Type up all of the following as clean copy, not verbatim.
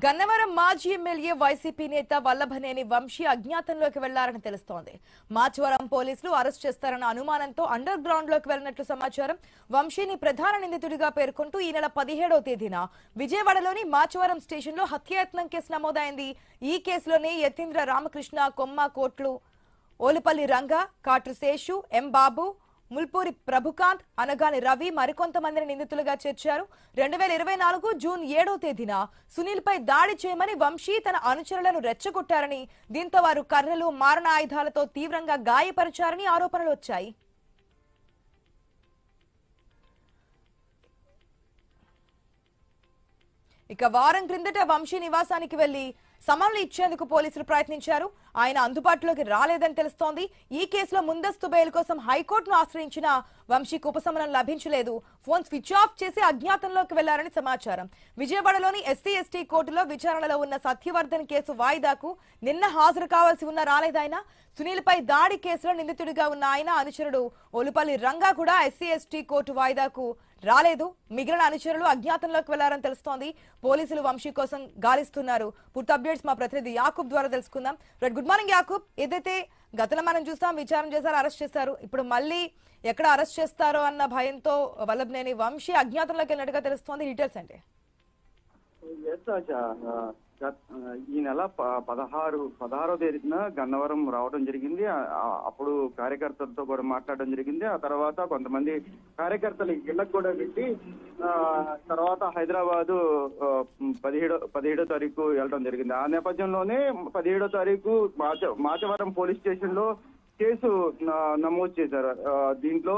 గన్నవరం మాజీ MLA YCP నేత వల్లభనేని వంశీ అజ్ఞాతంలోకి వెళ్లారని తెలుస్తోంది. మాచవరం పోలీసులు అరెస్ట్ చేస్తారన్న అనుమానంతో అండర్ గ్రౌండ్ లోకి వెళ్లినట్లు సమాచారం. వంశీని ప్రధాన నిందితుడిగా పేర్కొంటూ ఈ నెల 17వ తేదీన విజయవాడలోని మాచవరం స్టేషన్లో హత్యాయత్నం కేసు నమోదైంది. ఈ కేసులోనే యతీంద్ర రామకృష్ణ, కొమ్మ కోట్లు, ఓలుపల్లి రంగ, కాట్రు శేషు, ఎం బాబు, ముల్పూరి ప్రభుకాంత్, అనగాని రవి మరికొంతమందిని నిందితులుగా చేర్చారు. 2024 జూన్ 7వ తేదీన సునీల్ పై దాడి చేయమని వంశీ తన అనుచరులను రెచ్చగొట్టారని, దీంతో వారు కర్రలు, మారణాయుధాలతో తీవ్రంగా గాయపరిచారని ఆరోపణలు వచ్చాయి. ఇక వారం క్రిందట వంశీ నివాసానికి వెళ్లి సమన్లు ఇచ్చేందుకు పోలీసులు ప్రయత్నించారు. ఆయన అందుబాటులోకి రాలేదని తెలుస్తోంది. ఈ కేసులో ముందస్తు బెయిల్ కోసం హైకోర్టును ఆశ్రయించిన వంశీకి ఉపశమనం లభించలేదు. ఫోన్ స్విచ్ ఆఫ్ చేసి అజ్ఞాతంలోకి వెళ్లారని సమాచారం. విజయవాడలోని ఎస్సీ/ఎస్టీ కోర్టులో విచారణలో ఉన్న సత్యవర్ధన్ కేసు వాయిదాకు నిన్న హాజరు కావాల్సి ఉన్న రాలేదాయన. సునీల్ పై దాడి కేసులో నిందితుడిగా ఉన్న ఆయన అనుచరుడు ఓలుపల్లి రంగా కూడా ఎస్సీ/ఎస్టీ కోర్టు వాయిదాకు రాలేదు. మిగిలిన అనుచరులు అజ్ఞాతంలోకి వెళ్లారని తెలుస్తోంది. పోలీసులు వంశీ కోసం గాలిస్తున్నారు. పూర్తి అప్డేట్స్ మా ప్రతినిధి యాకూబ్ ద్వారా తెలుసుకుందాం. Good morning Yakub. ఏదైతే గతంలో మనం చూస్తాం, విచారణ చేశారు, అరెస్ట్ చేశారు, ఇప్పుడు మళ్ళీ ఎక్కడ అరెస్ట్ చేస్తారో అన్న భయంతో వల్లభనేని వంశీ అజ్ఞాతంలోకి వెళ్ళినట్టుగా తెలుస్తోంది. డీటెయిల్స్ అంటే ఈ నెల 16వ తేదీన గన్నవరం రావడం జరిగింది. అప్పుడు కార్యకర్తలతో కూడా మాట్లాడడం జరిగింది. ఆ తర్వాత కొంతమంది కార్యకర్తలు ఇళ్లకు కూడా పెట్టి తర్వాత హైదరాబాదు 17వ తారీఖు వెళ్ళడం జరిగింది. ఆ నేపథ్యంలోనే 17వ తారీఖు మాచవరం పోలీస్ స్టేషన్ లో కేసు నమోదు చేశారు. దీంట్లో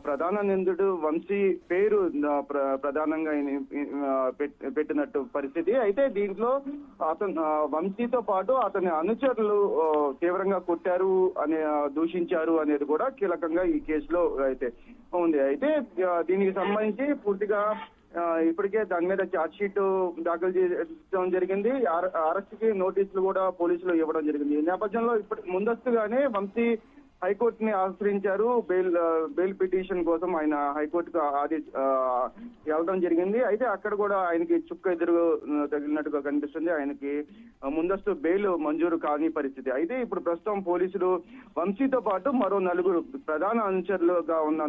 ప్రధాన నిందితుడు వంశీ పేరు ప్రధానంగా పెట్టినట్టు పరిస్థితి. అయితే దీంట్లో వంశీతో పాటు అతని అనుచరులు తీవ్రంగా కొట్టారు అని దూషించారు అనేది కూడా కీలకంగా ఈ కేసులో అయితే ఉంది. అయితే దీనికి సంబంధించి పూర్తిగా ఇప్పటికే దాని మీద ఛార్జ్ షీట్ దాఖలు చేయడం జరిగింది. అరెస్ట్ కి నోటీసులు కూడా పోలీసులు ఇవ్వడం జరిగింది. ఈ నేపథ్యంలో ముందస్తుగానే వంశీ హైకోర్టుని ఆశ్రయించారు. బెయిల్ పిటిషన్ కోసం ఆయన హైకోర్టుకు వెళ్ళడం జరిగింది. అయితే అక్కడ కూడా ఆయనకి చుక్క ఎదురు తగిలినట్టుగా కనిపిస్తుంది. ఆయనకి ముందస్తు బెయిల్ మంజూరు కాని పరిస్థితి. అయితే ఇప్పుడు ప్రస్తుతం పోలీసులు వంశీతో పాటు మరో నలుగురు ప్రధాన అనుచరులుగా ఉన్న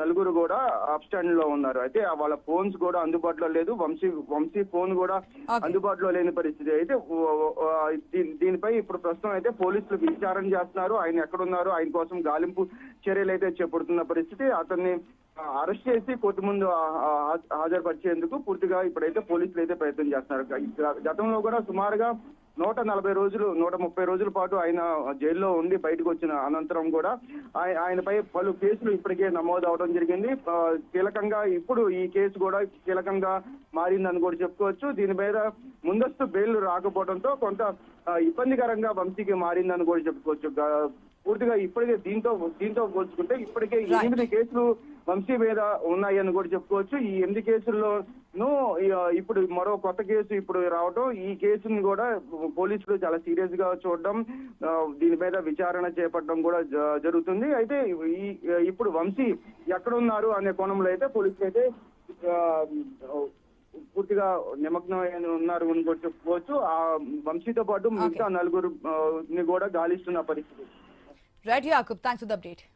నలుగురు కూడా అబ్స్టాండ్ లో ఉన్నారు. అయితే వాళ్ళ ఫోన్స్ కూడా అందుబాటులో లేదు. వంశీ ఫోన్ కూడా అందుబాటులో లేని పరిస్థితి. అయితే దీనిపై ఇప్పుడు ప్రస్తుతం అయితే పోలీసులు విచారణ చేస్తున్నారు. ఆయన ఎక్కడున్నారు, ఆయన కోసం గాలింపు చర్యలు అయితే చేపడుతున్న పరిస్థితి. అతన్ని అరెస్ట్ చేసి కోర్టు ముందు హాజరుపరిచేందుకు పూర్తిగా ఇప్పుడైతే పోలీసులు అయితే ప్రయత్నం చేస్తున్నారు. గతంలో కూడా సుమారుగా 130 రోజుల పాటు ఆయన జైల్లో ఉండి బయటకు వచ్చిన అనంతరం కూడా ఆయనపై పలు కేసులు ఇప్పటికే నమోదు అవడం జరిగింది. కీలకంగా ఇప్పుడు ఈ కేసు కూడా కీలకంగా మారిందని కూడా చెప్పుకోవచ్చు. దీని మీద ముందస్తు బెయిల్ రాకపోవడంతో కొంత ఇబ్బందికరంగా వంశీకి మారిందని కూడా చెప్పుకోవచ్చు. పూర్తిగా ఇప్పటికే దీంతో పోల్చుకుంటే ఇప్పటికే 8 కేసులు వంశీ మీద ఉన్నాయని కూడా చెప్పుకోవచ్చు. ఈ 8 కేసుల్లోనూ ఇప్పుడు మరో కొత్త కేసు ఇప్పుడు రావడం, ఈ కేసుని కూడా పోలీసులు చాలా సీరియస్ గా చూడడం, దీని మీద విచారణ చేపట్టడం కూడా జరుగుతుంది. అయితే ఇప్పుడు వంశీ ఎక్కడున్నారు అనే కోణంలో అయితే పోలీసులు అయితే పూర్తిగా నిమగ్నం ఉన్నారు అని కూడా చెప్పుకోవచ్చు. ఆ వంశీతో పాటు మిగతా నలుగురిని కూడా గాలిస్తున్న పరిస్థితి. Right Yakub, thanks for the update.